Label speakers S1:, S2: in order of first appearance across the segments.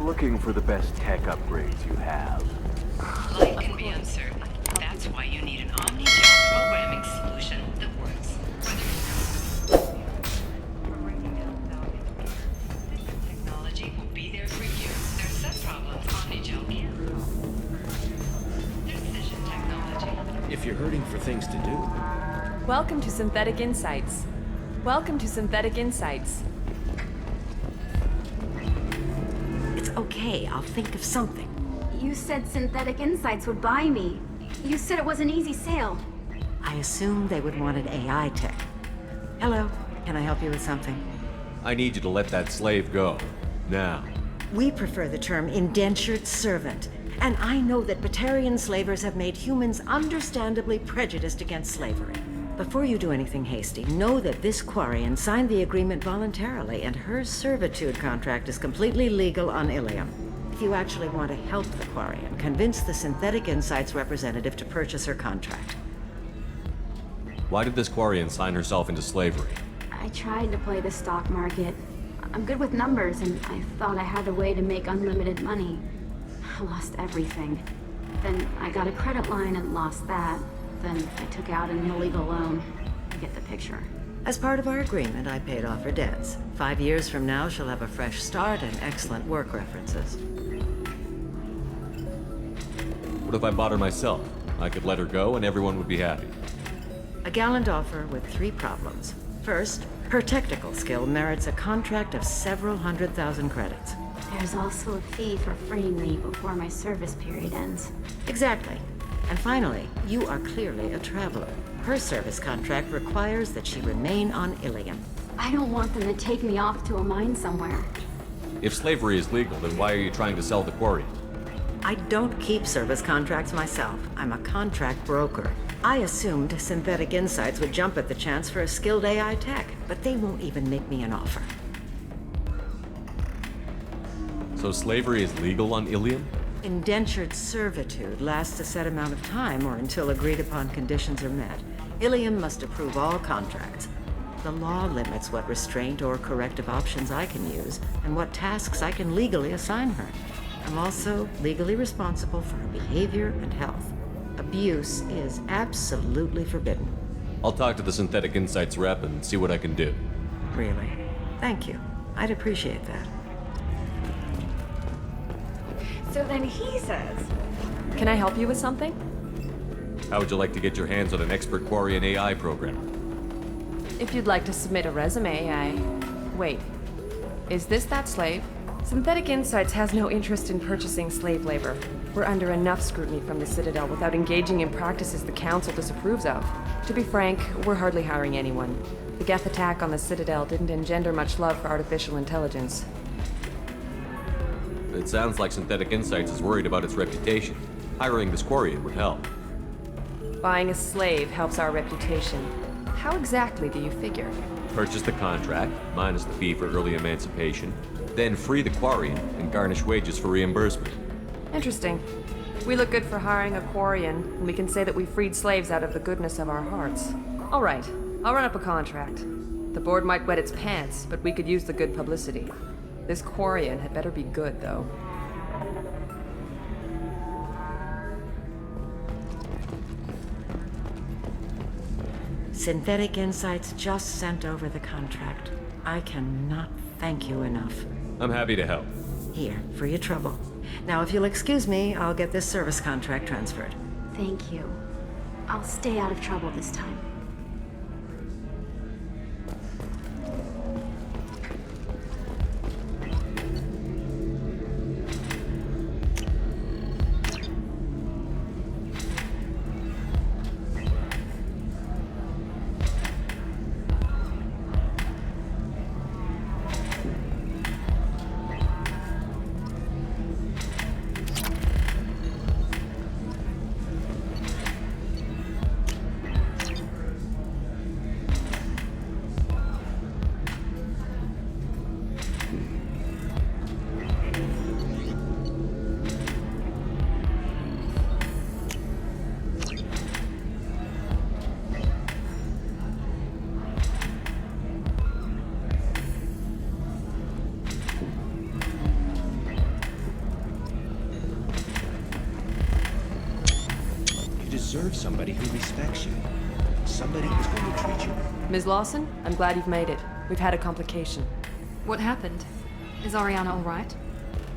S1: Looking for the best tech upgrades you have.
S2: Life can be uncertain. That's why you need an omni-gel programming solution that works. Technology will be there for you. There's some problems omni-gel can't. Precision technology.
S3: If you're hurting for things to do.
S4: Welcome to Synthetic Insights. Welcome to Synthetic Insights.
S5: It's okay, I'll think of something.
S6: You said Synthetic Insights would buy me. You said it was an easy sale.
S5: I assumed they would want an AI tech. Hello, can I help you with something?
S7: I need you to let that slave go. Now.
S5: We prefer the term indentured servant. And I know that Batarian slavers have made humans understandably prejudiced against slavery. Before you do anything hasty, know that this Quarian signed the agreement voluntarily, and her servitude contract is completely legal on Ilium. If you actually want to help the Quarian, convince the Synthetic Insights representative to purchase her contract.
S7: Why did this Quarian sign herself into slavery?
S6: I tried to play the stock market. I'm good with numbers, and I thought I had a way to make unlimited money. I lost everything. Then I got a credit line and lost that. Then I took out an illegal loan. You get the picture.
S5: As part of our agreement, I paid off her debts. 5 years from now, she'll have a fresh start and excellent work references.
S7: What if I bought her myself? I could let her go and everyone would be happy.
S5: A gallant offer with 3 problems. First, her technical skill merits a contract of several 100,000 credits.
S6: There's also a fee for freeing me before my service period ends.
S5: Exactly. And finally, you are clearly a traveler. Her service contract requires that she remain on Ilium.
S6: I don't want them to take me off to a mine somewhere.
S7: If slavery is legal, then why are you trying to sell the Quarian?
S5: I don't keep service contracts myself. I'm a contract broker. I assumed Synthetic Insights would jump at the chance for a skilled AI tech, but they won't even make me an offer.
S7: So slavery is legal on Ilium?
S5: Indentured servitude lasts a set amount of time or until agreed upon conditions are met. Ilium must approve all contracts. The law limits what restraint or corrective options I can use and what tasks I can legally assign her. I'm also legally responsible for her behavior and health. Abuse is absolutely forbidden.
S7: I'll talk to the Synthetic Insights rep and see what I can do.
S5: Really? Thank you. I'd appreciate that.
S6: So then he says...
S4: Can I help you with something?
S7: How would you like to get your hands on an expert Quarian AI programmer?
S4: If you'd like to submit a resume, Wait. Is this that slave? Synthetic Insights has no interest in purchasing slave labor. We're under enough scrutiny from the Citadel without engaging in practices the Council disapproves of. To be frank, we're hardly hiring anyone. The Geth attack on the Citadel didn't engender much love for artificial intelligence.
S7: It sounds like Synthetic Insights is worried about its reputation. Hiring this Quarian would help.
S4: Buying a slave helps our reputation. How exactly do you figure?
S7: Purchase the contract, minus the fee for early emancipation, then free the Quarian and garnish wages for reimbursement.
S4: Interesting. We look good for hiring a Quarian, and we can say that we freed slaves out of the goodness of our hearts. All right, I'll run up a contract. The board might wet its pants, but we could use the good publicity. This Quarian had better be good, though.
S5: Synthetic Insights just sent over the contract. I cannot thank you enough.
S7: I'm happy to help.
S5: Here, for your trouble. Now, if you'll excuse me, I'll get this service contract transferred.
S6: Thank you. I'll stay out of trouble this time.
S3: deserve somebody who respects you. Somebody who's going to treat you.
S4: Ms. Lawson, I'm glad you've made it. We've had a complication.
S8: What happened? Is Ariana all right?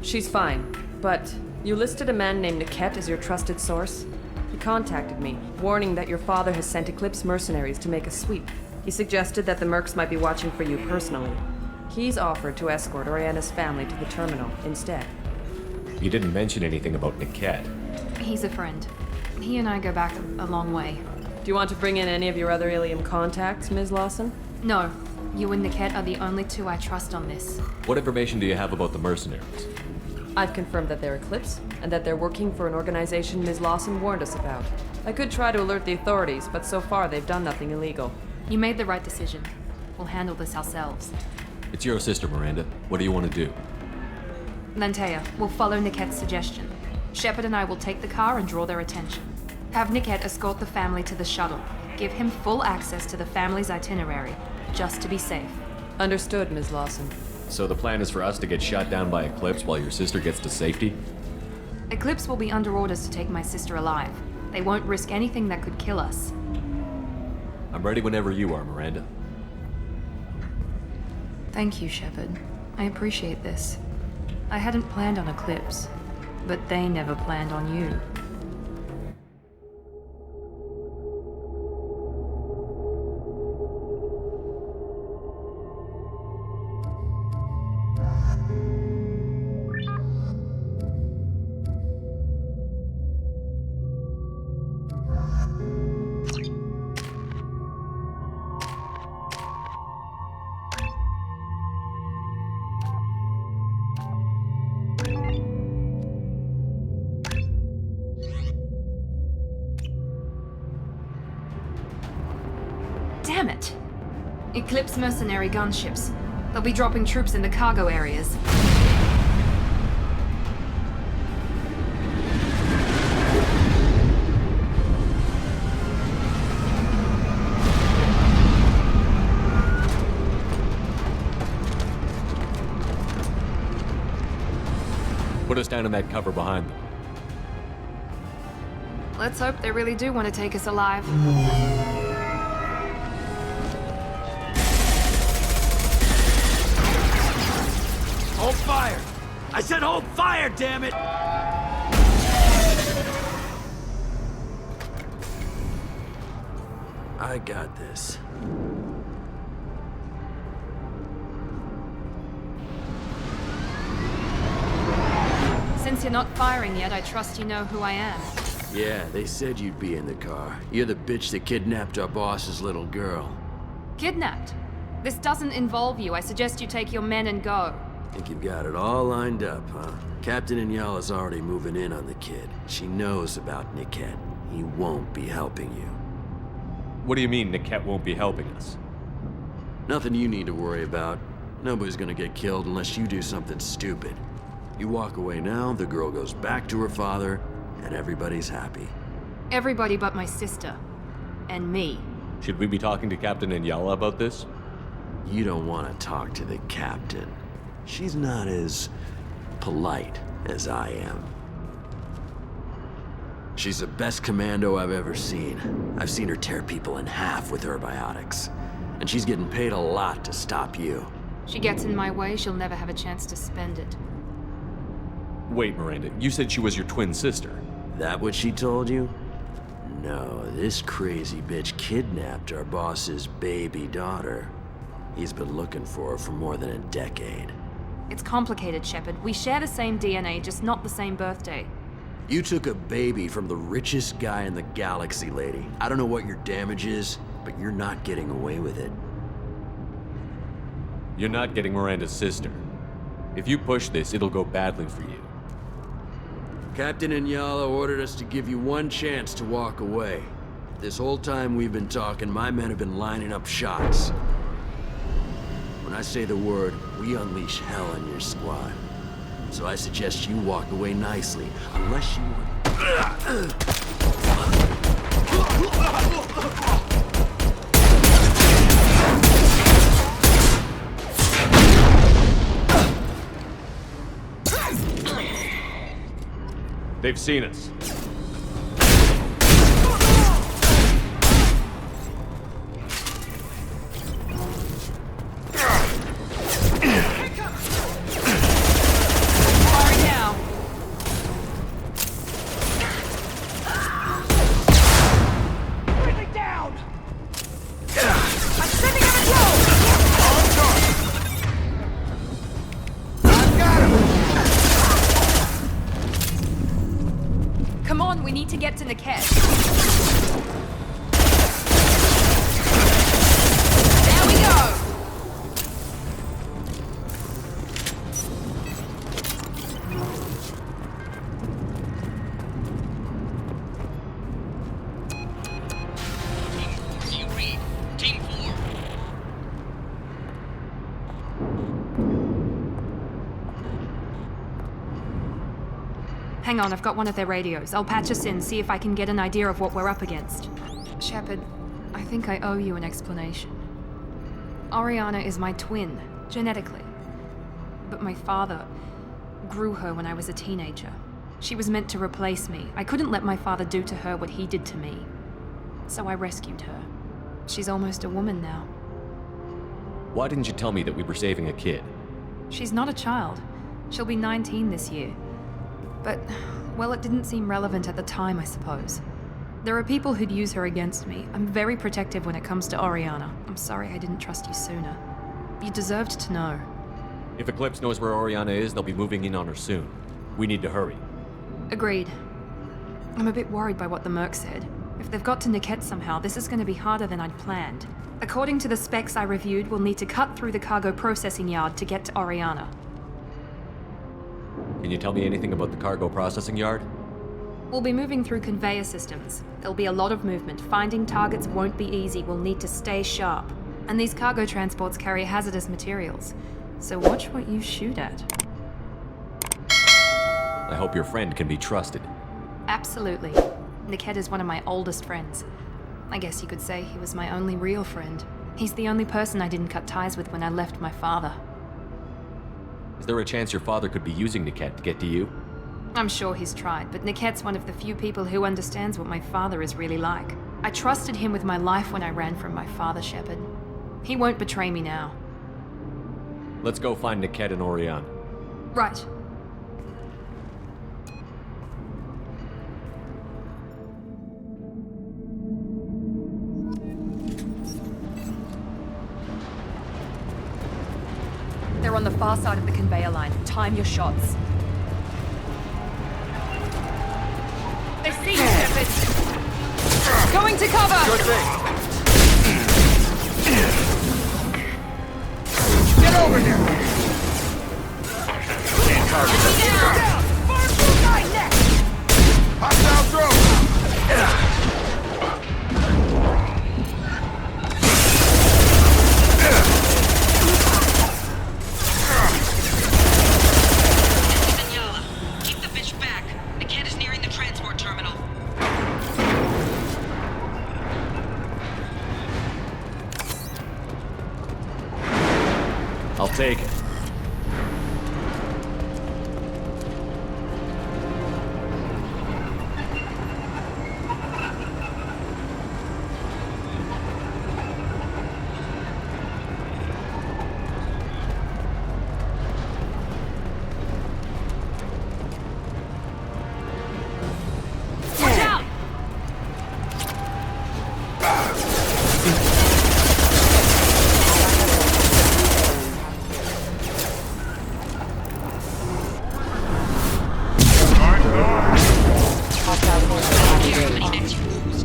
S4: She's fine, but you listed a man named Niket as your trusted source. He contacted me, warning that your father has sent Eclipse mercenaries to make a sweep. He suggested that the mercs might be watching for you personally. He's offered to escort Oriana's family to the terminal instead.
S7: You didn't mention anything about Niket.
S8: He's a friend. He and I go back a long way.
S4: Do you want to bring in any of your other Ilium contacts, Ms. Lawson?
S8: No. You and Niket are the only two I trust on this.
S7: What information do you have about the mercenaries?
S4: I've confirmed that they're Eclipse, and that they're working for an organization Ms. Lawson warned us about. I could try to alert the authorities, but so far they've done nothing illegal.
S8: You made the right decision. We'll handle this ourselves.
S7: It's your sister, Miranda. What do you want to do?
S8: Lantea, we'll follow Niket's suggestion. Shepard and I will take the car and draw their attention. Have Niket escort the family to the shuttle. Give him full access to the family's itinerary, just to be safe.
S4: Understood, Ms. Lawson.
S7: So the plan is for us to get shot down by Eclipse while your sister gets to safety?
S8: Eclipse will be under orders to take my sister alive. They won't risk anything that could kill us.
S7: I'm ready whenever you are, Miranda.
S8: Thank you, Shepard. I appreciate this. I hadn't planned on Eclipse, but they never planned on you. Damn it! Eclipse mercenary gunships. They'll be dropping troops in the cargo areas.
S7: Put us down in that cover behind them.
S8: Let's hope they really do want to take us alive.
S1: Hold fire! I said hold fire, damn it! I got this.
S8: Since you're not firing yet, I trust you know who I am.
S1: Yeah, they said you'd be in the car. You're the bitch that kidnapped our boss's little girl.
S8: Kidnapped? This doesn't involve you. I suggest you take your men and go.
S1: Think you've got it all lined up, huh? Captain Inyala's already moving in on the kid. She knows about Niket. He won't be helping you.
S7: What do you mean Niket won't be helping us?
S1: Nothing you need to worry about. Nobody's gonna get killed unless you do something stupid. You walk away now, the girl goes back to her father, and everybody's happy.
S8: Everybody but my sister. And me.
S7: Should we be talking to Captain Inyala about this?
S1: You don't want to talk to the captain. She's not as polite as I am. She's the best commando I've ever seen. I've seen her tear people in half with her biotics. And she's getting paid a lot to stop you.
S8: She gets in my way, she'll never have a chance to spend it.
S7: Wait, Miranda, you said she was your twin sister.
S1: That what she told you? No, this crazy bitch kidnapped our boss's baby daughter. He's been looking for her for more than a decade.
S8: It's complicated, Shepard. We share the same DNA, just not the same birthday.
S1: You took a baby from the richest guy in the galaxy, lady. I don't know what your damage is, but you're not getting away with it.
S7: You're not getting Miranda's sister. If you push this, it'll go badly for you.
S1: Captain Inyala ordered us to give you one chance to walk away. This whole time we've been talking, my men have been lining up shots. When I say the word, we unleash hell on your squad. So I suggest you walk away nicely, unless you want...
S7: They've seen us.
S8: Come on, we need to get to Niket. There we go!
S9: Do you read? Team 4.
S8: Hang on, I've got one of their radios. I'll patch us in, see if I can get an idea of what we're up against. Shepard, I think I owe you an explanation. Oriana is my twin, genetically. But my father grew her when I was a teenager. She was meant to replace me. I couldn't let my father do to her what he did to me. So I rescued her. She's almost a woman now.
S7: Why didn't you tell me that we were saving a kid?
S8: She's not a child. She'll be 19 this year. But, well, it didn't seem relevant at the time, I suppose. There are people who'd use her against me. I'm very protective when it comes to Oriana. I'm sorry I didn't trust you sooner. You deserved to know.
S7: If Eclipse knows where Oriana is, they'll be moving in on her soon. We need to hurry.
S8: Agreed. I'm a bit worried by what the Merc said. If they've got to Niket somehow, this is going to be harder than I'd planned. According to the specs I reviewed, we'll need to cut through the cargo processing yard to get to Oriana.
S7: Can you tell me anything about the cargo processing yard?
S8: We'll be moving through conveyor systems. There'll be a lot of movement. Finding targets won't be easy. We'll need to stay sharp. And these cargo transports carry hazardous materials. So watch what you shoot at.
S7: I hope your friend can be trusted.
S8: Absolutely. Niket is one of my oldest friends. I guess you could say he was my only real friend. He's the only person I didn't cut ties with when I left my father.
S7: Is there a chance your father could be using Niket to get to you?
S8: I'm sure he's tried, but Niket's one of the few people who understands what my father is really like. I trusted him with my life when I ran from my father, Shepard. He won't betray me now.
S7: Let's go find Niket and Oriana.
S8: Right. They're on the far side of the conveyor line. Time your shots. They see you, Shepard! Going to cover!
S10: Good thing.
S9: Get over here!
S10: Can't target them.
S9: Down! First guy next!
S10: Hostile drone!
S2: Keep the bitch back. The kid is nearing the transport terminal.
S7: I'll take it.
S8: Watch out!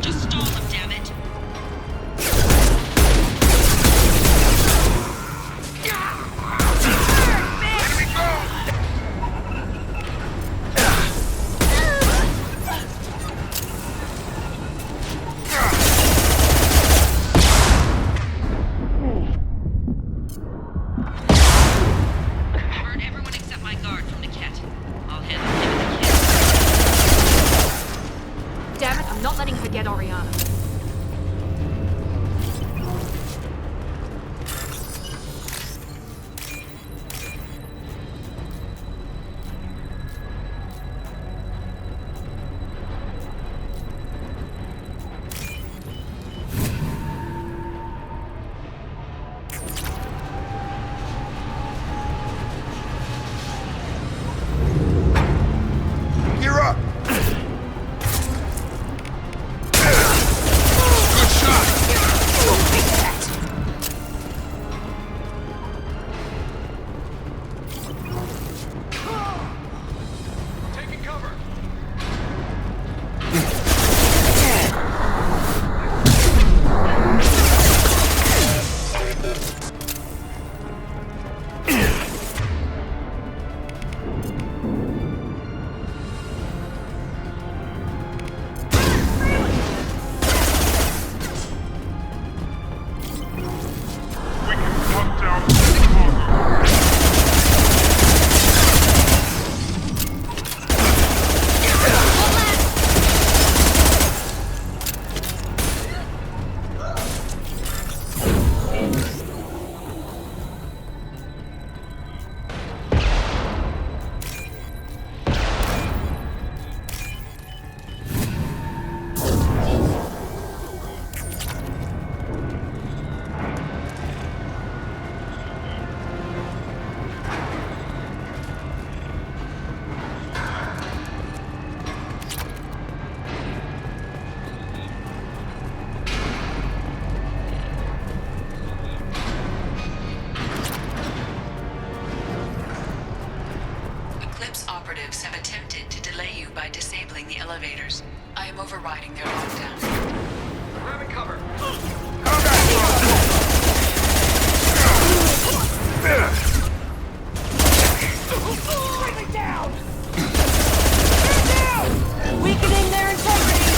S2: Just stall them, damn it. Burn everyone except my guard from the cat. I'll handle him and the kid.
S8: Damn it, I'm not letting her get Oriana.
S10: Gear up!
S2: Operatives have attempted to delay you by disabling the elevators. I am overriding their lockdown.
S9: Grabbing cover. Quickly down!
S4: Weakening their integrity!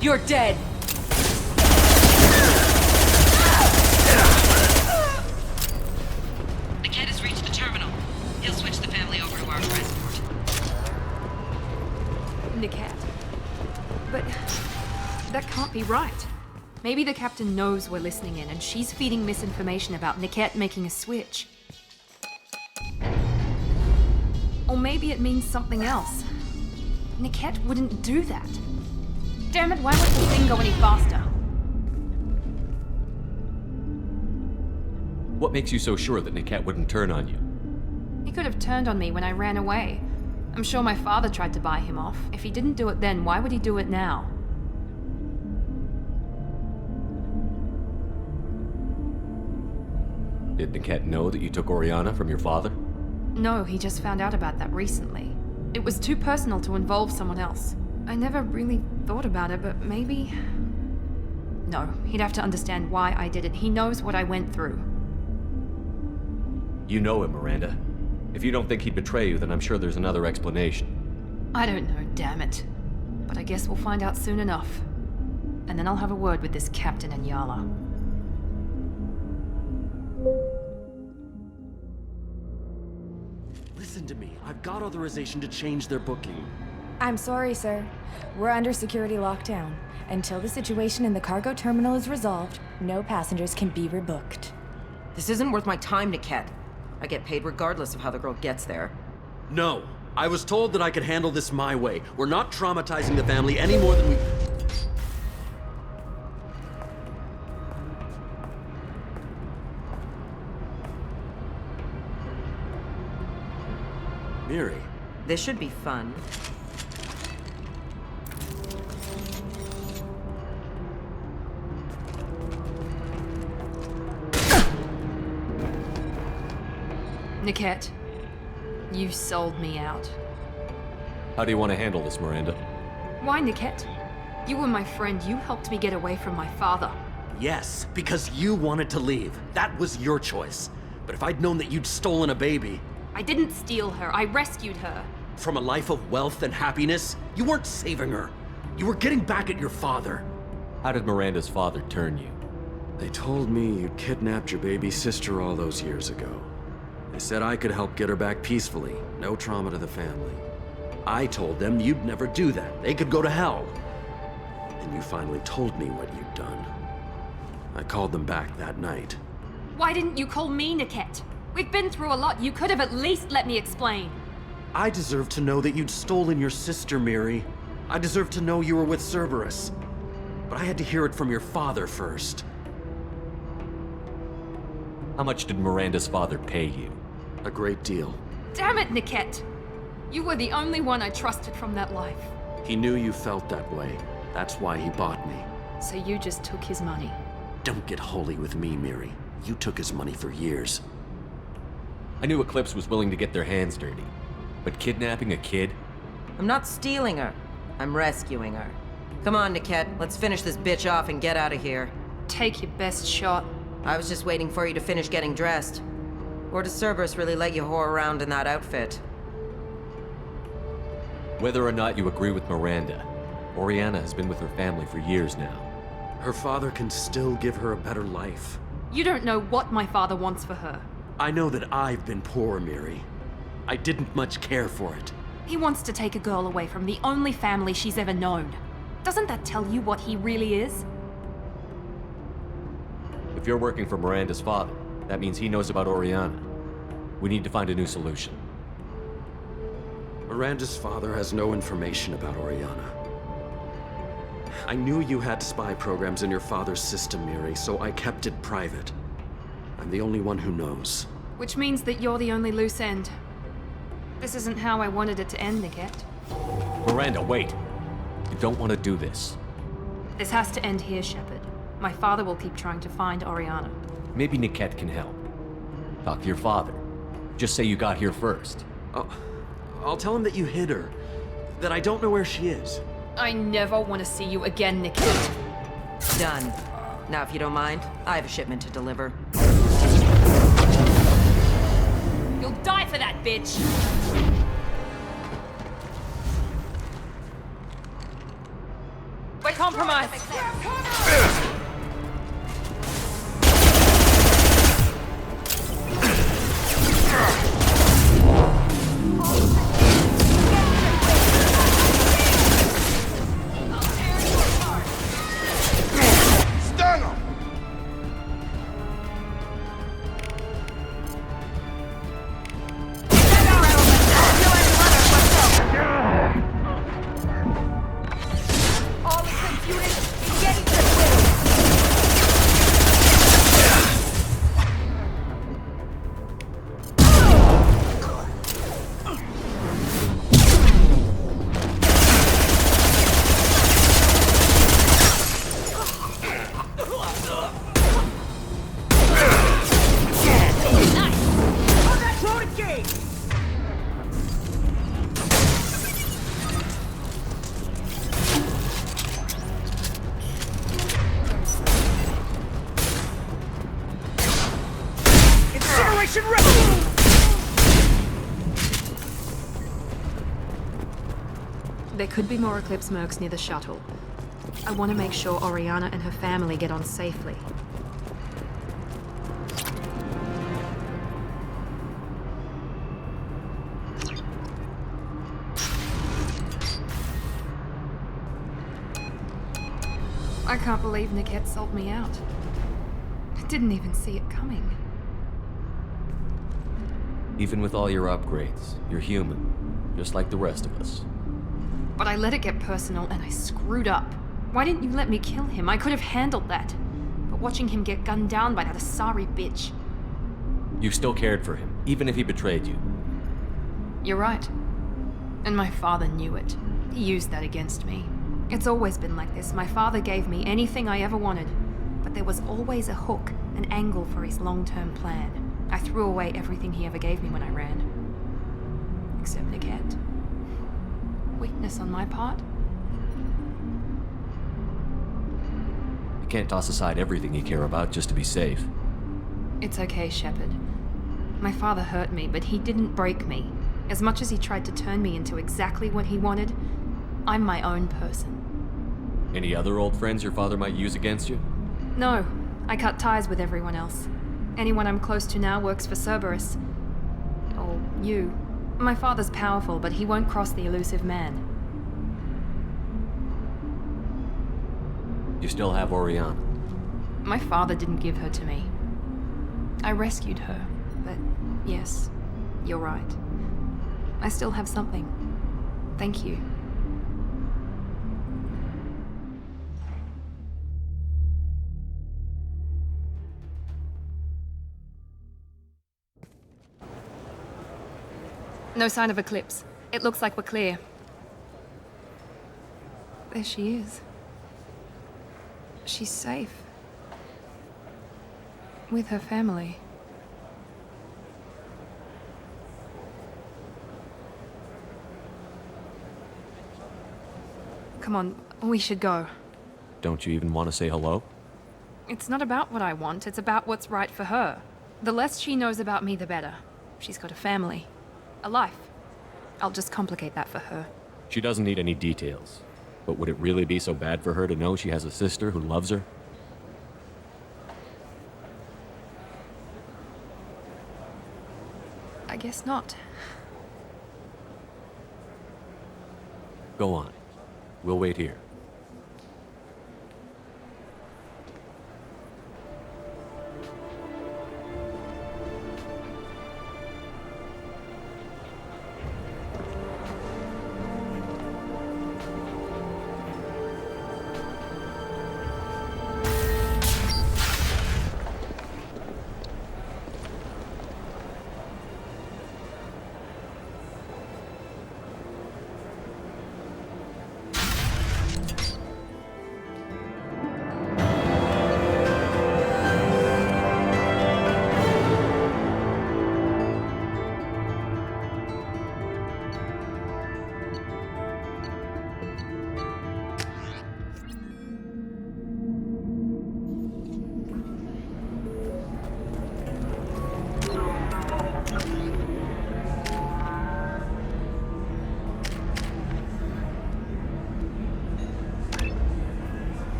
S4: You're dead!
S2: Niket has reached the terminal. He'll switch the family over to our transport.
S8: Niket. But that can't be right. Maybe the captain knows we're listening in and she's feeding misinformation about Niket making a switch. Or maybe it means something else. Niket wouldn't do that. Damn it, why won't the thing go any faster?
S7: What makes you so sure that Niket wouldn't turn on you?
S8: He could have turned on me when I ran away. I'm sure my father tried to buy him off. If he didn't do it then, why would he do it now?
S7: Did Niket know that you took Oriana from your father?
S8: No, he just found out about that recently. It was too personal to involve someone else. I never really thought about it, but maybe... No, he'd have to understand why I did it. He knows what I went through.
S7: You know him, Miranda. If you don't think he'd betray you, then I'm sure there's another explanation.
S8: I don't know, damn it. But I guess we'll find out soon enough. And then I'll have a word with this Captain Anyala.
S1: Listen to me. I've got authorization to change their booking.
S11: I'm sorry, sir. We're under security lockdown. Until the situation in the cargo terminal is resolved, no passengers can be rebooked.
S12: This isn't worth my time, Niket. I get paid regardless of how the girl gets there.
S1: No. I was told that I could handle this my way. We're not traumatizing the family any more than we... Miri.
S12: This should be fun.
S8: Niket, you sold me out.
S7: How do you want to handle this, Miranda?
S8: Why, Niket? You were my friend. You helped me get away from my father.
S1: Yes, because you wanted to leave. That was your choice. But if I'd known that you'd stolen a baby...
S8: I didn't steal her. I rescued her.
S1: From a life of wealth and happiness, you weren't saving her. You were getting back at your father.
S7: How did Miranda's father turn you?
S1: They told me you'd kidnapped your baby sister all those years ago. They said I could help get her back peacefully. No trauma to the family. I told them you'd never do that. They could go to hell. And you finally told me what you'd done. I called them back that night.
S8: Why didn't you call me, Niket? We've been through a lot. You could have at least let me explain.
S1: I deserve to know that you'd stolen your sister, Miri. I deserve to know you were with Cerberus. But I had to hear it from your father first.
S7: How much did Miranda's father pay you?
S1: A great deal.
S8: Damn it, Niket! You were the only one I trusted from that life.
S1: He knew you felt that way. That's why he bought me.
S8: So you just took his money?
S1: Don't get holy with me, Miri. You took his money for years.
S7: I knew Eclipse was willing to get their hands dirty. But kidnapping a kid?
S12: I'm not stealing her. I'm rescuing her. Come on, Niket. Let's finish this bitch off and get out of here.
S8: Take your best shot.
S12: I was just waiting for you to finish getting dressed. Or does Cerberus really let you whore around in that outfit?
S7: Whether or not you agree with Miranda, Oriana has been with her family for years now.
S1: Her father can still give her a better life.
S8: You don't know what my father wants for her.
S1: I know that I've been poor, Miri. I didn't much care for it.
S8: He wants to take a girl away from the only family she's ever known. Doesn't that tell you what he really is?
S7: If you're working for Miranda's father, that means he knows about Oriana. We need to find a new solution.
S1: Miranda's father has no information about Oriana. I knew you had spy programs in your father's system, Miri, so I kept it private. I'm the only one who knows.
S8: Which means that you're the only loose end. This isn't how I wanted it to end, Niket.
S7: Miranda, wait! You don't want to do this.
S8: This has to end here, Shepard. My father will keep trying to find Oriana.
S7: Maybe Niket can help. Talk to your father. Just say you got here first.
S1: I'll tell him that you hid her. That I don't know where she is.
S8: I never want to see you again, Niket.
S12: Done. Now, if you don't mind, I have a shipment to deliver.
S8: You'll die for that, bitch! We're compromised! There could be more Eclipse mercs near the shuttle. I want to make sure Oriana and her family get on safely. I can't believe Niket sold me out. I didn't even see it coming.
S7: Even with all your upgrades, you're human, just like the rest of us.
S8: But I let it get personal and I screwed up. Why didn't you let me kill him? I could have handled that. But watching him get gunned down by that Asari bitch.
S7: You still cared for him, even if he betrayed you.
S8: You're right. And my father knew it. He used that against me. It's always been like this. My father gave me anything I ever wanted. But there was always a hook, an angle for his long-term plan. I threw away everything he ever gave me when I ran. Except Niket. Weakness on my part?
S7: You can't toss aside everything you care about just to be safe.
S8: It's okay, Shepard. My father hurt me, but he didn't break me. As much as he tried to turn me into exactly what he wanted, I'm my own person.
S7: Any other old friends your father might use against you?
S8: No, I cut ties with everyone else. Anyone I'm close to now works for Cerberus. Or you. My father's powerful, but he won't cross the elusive man.
S7: You still have Oriana.
S8: My father didn't give her to me. I rescued her, but yes, you're right. I still have something. Thank you. No sign of Eclipse. It looks like we're clear. There she is. She's safe. With her family. Come on, we should go.
S7: Don't you even want to say hello?
S8: It's not about what I want, it's about what's right for her. The less she knows about me, the better. She's got a family. A life. I'll just complicate that for her.
S7: She doesn't need any details. But would it really be so bad for her to know she has a sister who loves her?
S8: I guess not.
S7: Go on. We'll wait here.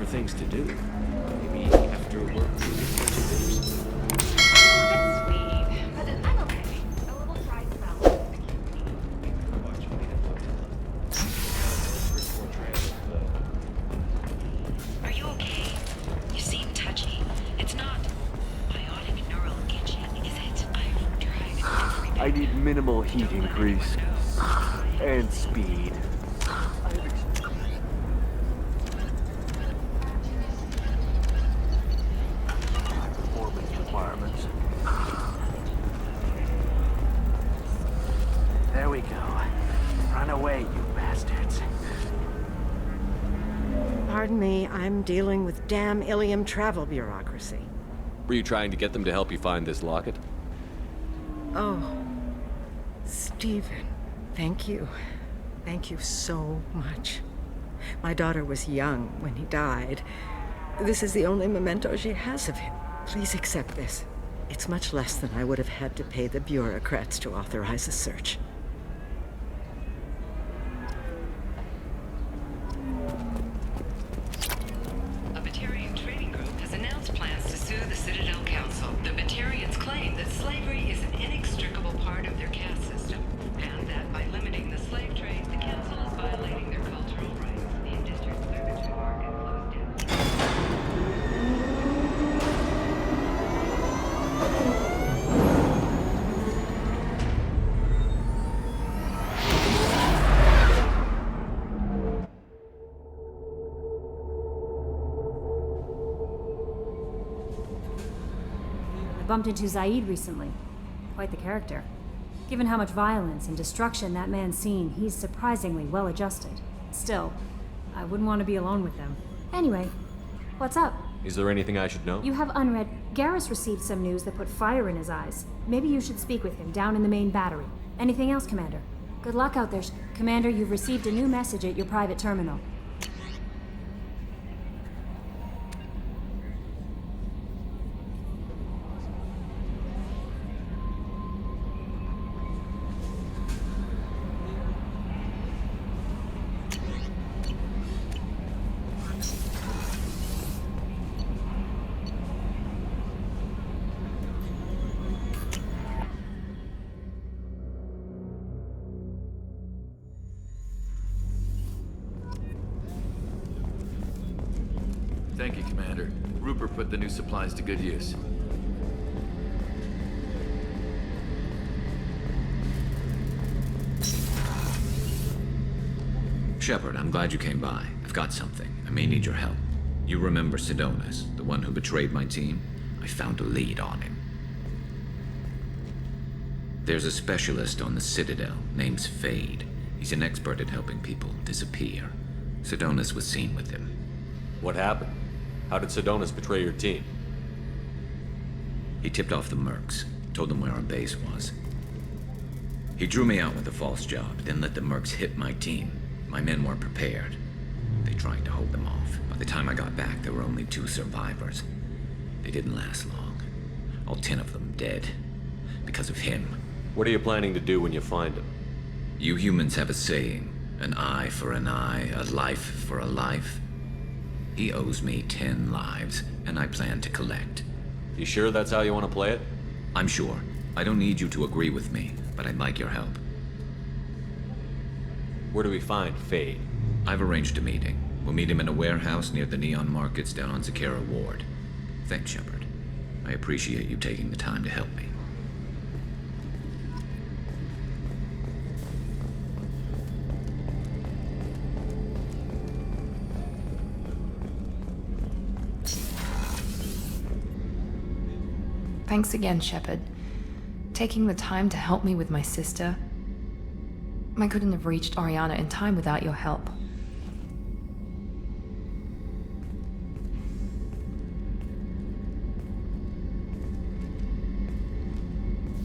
S13: for things to do. Maybe after work we'll get some beers.
S6: That's sweet, but I'm okay. A little dry spell.
S2: Are you okay? You seem touchy. It's not biotic neural itching, is it? I've tried.
S13: I need minimal heat increase. And speed. Performance requirements. There we go. Run away, you bastards.
S5: Pardon me, I'm dealing with damn Ilium travel bureaucracy.
S7: Were you trying to get them to help you find this locket?
S5: Oh, Stephen, thank you. Thank you so much. My daughter was young when he died. This is the only memento she has of him. Please accept this. It's much less than I would have had to pay the bureaucrats to authorize a search.
S2: A Batarian trading group has announced plans to sue the Citadel Council. The Batarians claim that slavery is an inextricable part of their caste system, and that by limiting the slave trade, the Council is violating their cultural rights. The indentured servitude market closed down.
S14: I bumped into Zaid recently. Quite the character. Given how much violence and destruction that man's seen, he's surprisingly well adjusted. Still, I wouldn't want to be alone with them. Anyway, what's up?
S7: Is there anything I should know?
S14: You have unread. Garrus received some news that put fire in his eyes. Maybe you should speak with him down in the main battery. Anything else, Commander? Good luck out there. Commander, you've received a new message at your private terminal.
S15: Thank you, Commander. Rupert put the new supplies to good use.
S16: Shepard, I'm glad you came by. I've got something. I may need your help. You remember Sidonus, the one who betrayed my team? I found a lead on him. There's a specialist on the Citadel, name's Fade. He's an expert at helping people disappear. Sidonus was seen with him.
S7: What happened? How did Sidonus betray your team?
S16: He tipped off the mercs, told them where our base was. He drew me out with a false job, then let the mercs hit my team. My men weren't prepared. They tried to hold them off. By the time I got back, there were only 2 survivors. They didn't last long. All 10 of them dead. Because of him.
S7: What are you planning to do when you find him?
S16: You humans have a saying. An eye for an eye, a life for a life. He owes me 10 lives, and I plan to collect.
S7: You sure that's how you want to play it?
S16: I'm sure. I don't need you to agree with me, but I'd like your help.
S7: Where do we find Fade?
S16: I've arranged a meeting. We'll meet him in a warehouse near the Neon Markets down on Zakera Ward. Thanks, Shepard. I appreciate you taking the time to help me.
S8: Thanks again, Shepard. Taking the time to help me with my sister. I couldn't have reached Oriana in time without your help.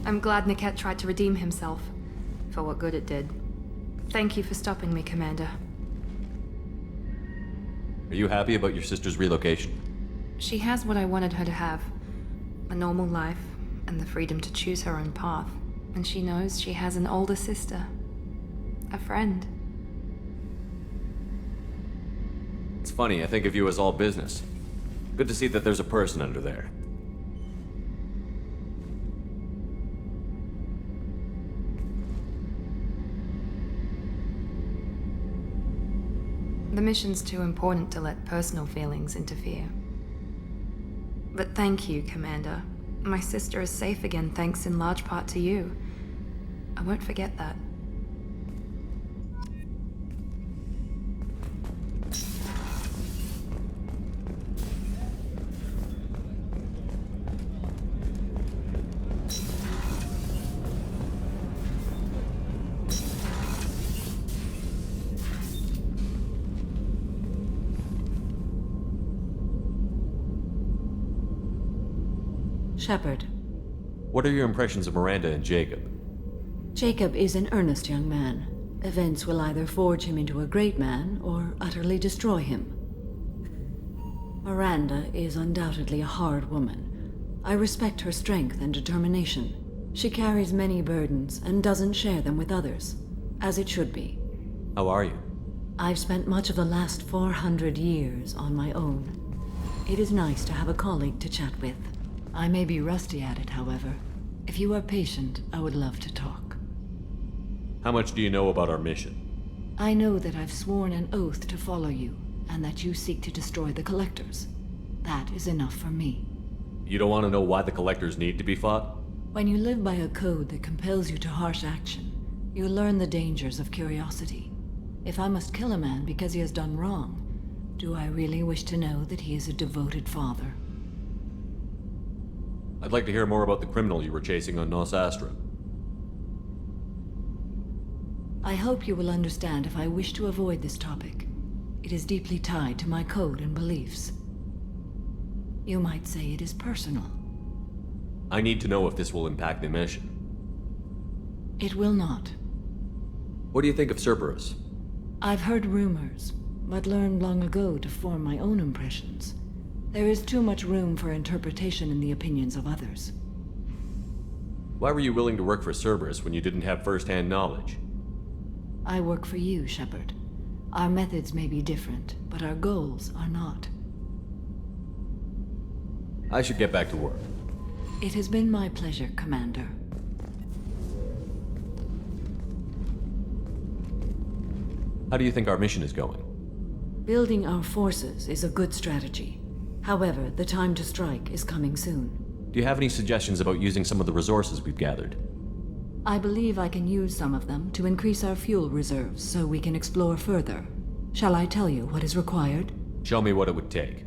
S8: I'm glad Niket tried to redeem himself, for what good it did. Thank you for stopping me, Commander.
S7: Are you happy about your sister's relocation?
S8: She has what I wanted her to have. A normal life, and the freedom to choose her own path. And she knows she has an older sister. A friend.
S7: It's funny, I think of you as all business. Good to see that there's a person under there.
S8: The mission's too important to let personal feelings interfere. But thank you, Commander. My sister is safe again thanks in large part to you. I won't forget that.
S5: Shepard.
S7: What are your impressions of Miranda and Jacob?
S5: Jacob is an earnest young man. Events will either forge him into a great man or utterly destroy him. Miranda is undoubtedly a hard woman. I respect her strength and determination. She carries many burdens and doesn't share them with others, as it should be.
S7: How are you?
S5: I've spent much of the last 400 years on my own. It is nice to have a colleague to chat with. I may be rusty at it, however. If you are patient, I would love to talk.
S7: How much do you know about our mission?
S5: I know that I've sworn an oath to follow you, and that you seek to destroy the Collectors. That is enough for me.
S7: You don't want to know why the Collectors need to be fought?
S5: When you live by a code that compels you to harsh action, you learn the dangers of curiosity. If I must kill a man because he has done wrong, do I really wish to know that he is a devoted father?
S7: I'd like to hear more about the criminal you were chasing on Nos Astra.
S5: I hope you will understand if I wish to avoid this topic. It is deeply tied to my code and beliefs. You might say it is personal.
S7: I need to know if this will impact the mission.
S5: It will not.
S7: What do you think of Cerberus?
S5: I've heard rumors, but learned long ago to form my own impressions. There is too much room for interpretation in the opinions of others.
S7: Why were you willing to work for Cerberus when you didn't have first-hand knowledge?
S5: I work for you, Shepard. Our methods may be different, but our goals are not.
S7: I should get back to work.
S5: It has been my pleasure, Commander.
S7: How do you think our mission is going?
S5: Building our forces is a good strategy. However, the time to strike is coming soon.
S7: Do you have any suggestions about using some of the resources we've gathered?
S5: I believe I can use some of them to increase our fuel reserves so we can explore further. Shall I tell you what is required?
S7: Show me what it would take.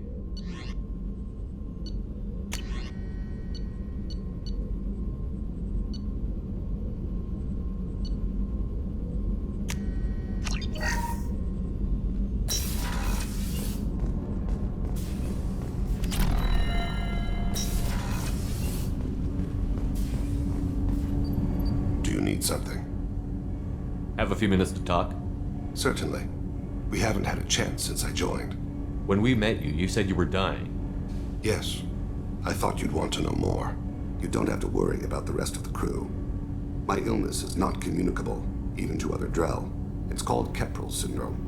S17: Something.
S7: Have a few minutes to talk?
S17: Certainly. We haven't had a chance since I joined.
S7: When we met you, you said you were dying.
S17: Yes. I thought you'd want to know more. You don't have to worry about the rest of the crew. My illness is not communicable, even to other Drell. It's called Keprel syndrome.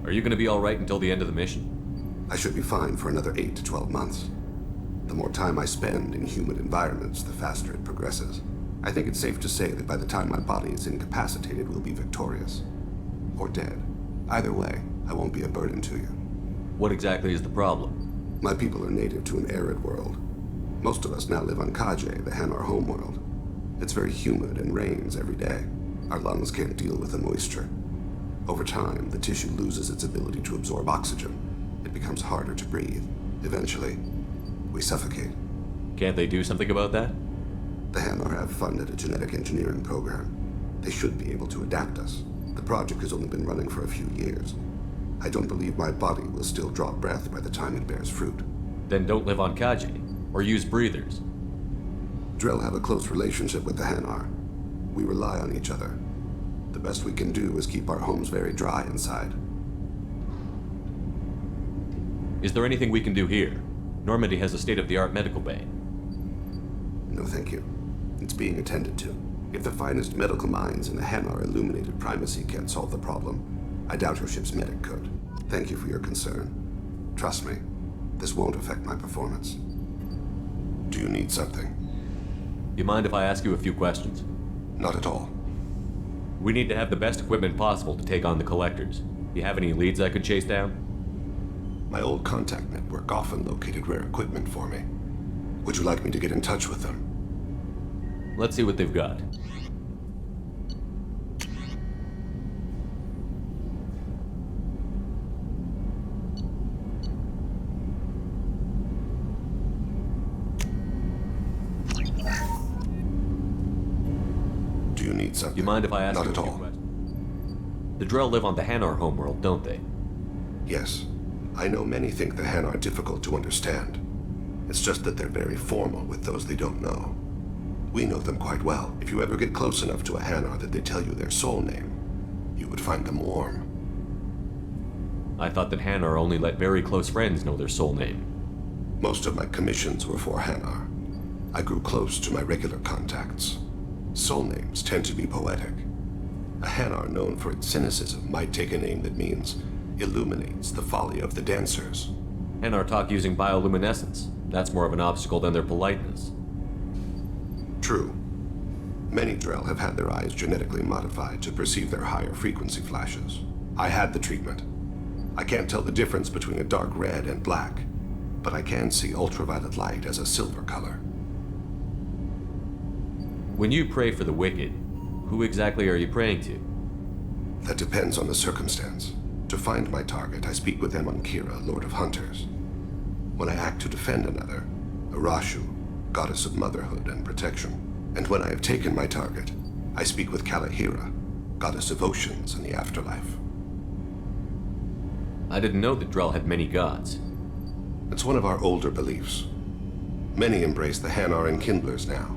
S7: Are you going to be all right until the end of the mission?
S17: I should be fine for another 8 to 12 months. The more time I spend in humid environments, the faster it progresses. I think it's safe to say that by the time my body is incapacitated, we'll be victorious. Or dead. Either way, I won't be a burden to you.
S7: What exactly is the problem?
S17: My people are native to an arid world. Most of us now live on Kaje, the Hanar homeworld. It's very humid and rains every day. Our lungs can't deal with the moisture. Over time, the tissue loses its ability to absorb oxygen. It becomes harder to breathe. Eventually, we suffocate.
S7: Can't they do something about that?
S17: The Hanar have funded a genetic engineering program. They should be able to adapt us. The project has only been running for a few years. I don't believe my body will still draw breath by the time it bears fruit.
S7: Then don't live on Kaji, or use breathers.
S17: Drell have a close relationship with the Hanar. We rely on each other. The best we can do is keep our homes very dry inside.
S7: Is there anything we can do here? Normandy has a state-of-the-art medical bay.
S17: No, thank you. It's being attended to. If the finest medical minds in the Hanar illuminated primacy can't solve the problem, I doubt your ship's medic could. Thank you for your concern. Trust me, this won't affect my performance. Do you need something?
S7: You mind if I ask you a few questions?
S17: Not at all.
S7: We need to have the best equipment possible to take on the collectors. You have any leads I could chase down?
S17: My old contact network often located rare equipment for me. Would you like me to get in touch with them?
S7: Let's see what they've got.
S17: Do you need something?
S7: Do you mind if I ask
S17: Not
S7: you
S17: at
S7: a few
S17: all.
S7: questions? The Drell live on the Hanar homeworld, don't they?
S17: Yes. I know many think the Han are difficult to understand. It's just that they're very formal with those they don't know. We know them quite well. If you ever get close enough to a Hanar that they tell you their soul name, you would find them warm.
S7: I thought that Hanar only let very close friends know their soul name.
S17: Most of my commissions were for Hanar. I grew close to my regular contacts. Soul names tend to be poetic. A Hanar known for its cynicism might take a name that means illuminates the folly of the dancers.
S7: Hanar talk using bioluminescence. That's more of an obstacle than their politeness.
S17: True. Many Drell have had their eyes genetically modified to perceive their higher frequency flashes. I had the treatment. I can't tell the difference between a dark red and black, but I can see ultraviolet light as a silver color.
S7: When you pray for the wicked, who exactly are you praying to?
S17: That depends on the circumstance. To find my target, I speak with Kira, Lord of Hunters. When I act to defend another, Arashu, goddess of motherhood and protection. And when I have taken my target, I speak with Kalahira, goddess of oceans and the afterlife.
S7: I didn't know that Drell had many gods.
S17: It's one of our older beliefs. Many embrace the Hanar and Kindlers now,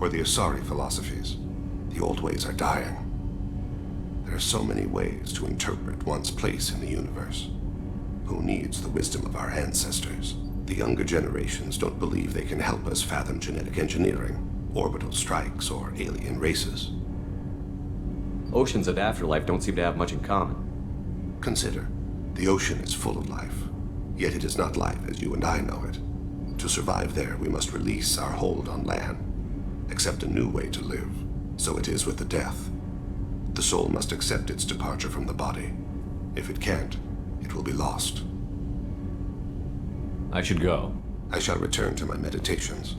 S17: or the Asari philosophies. The old ways are dying. There are so many ways to interpret one's place in the universe. Who needs the wisdom of our ancestors? The younger generations don't believe they can help us fathom genetic engineering, orbital strikes, or alien races.
S7: Oceans and afterlife don't seem to have much in common.
S17: Consider, the ocean is full of life, yet it is not life as you and I know it. To survive there, we must release our hold on land, accept a new way to live. So it is with the death. The soul must accept its departure from the body. If it can't, it will be lost.
S7: I should go.
S17: I shall return to my meditations.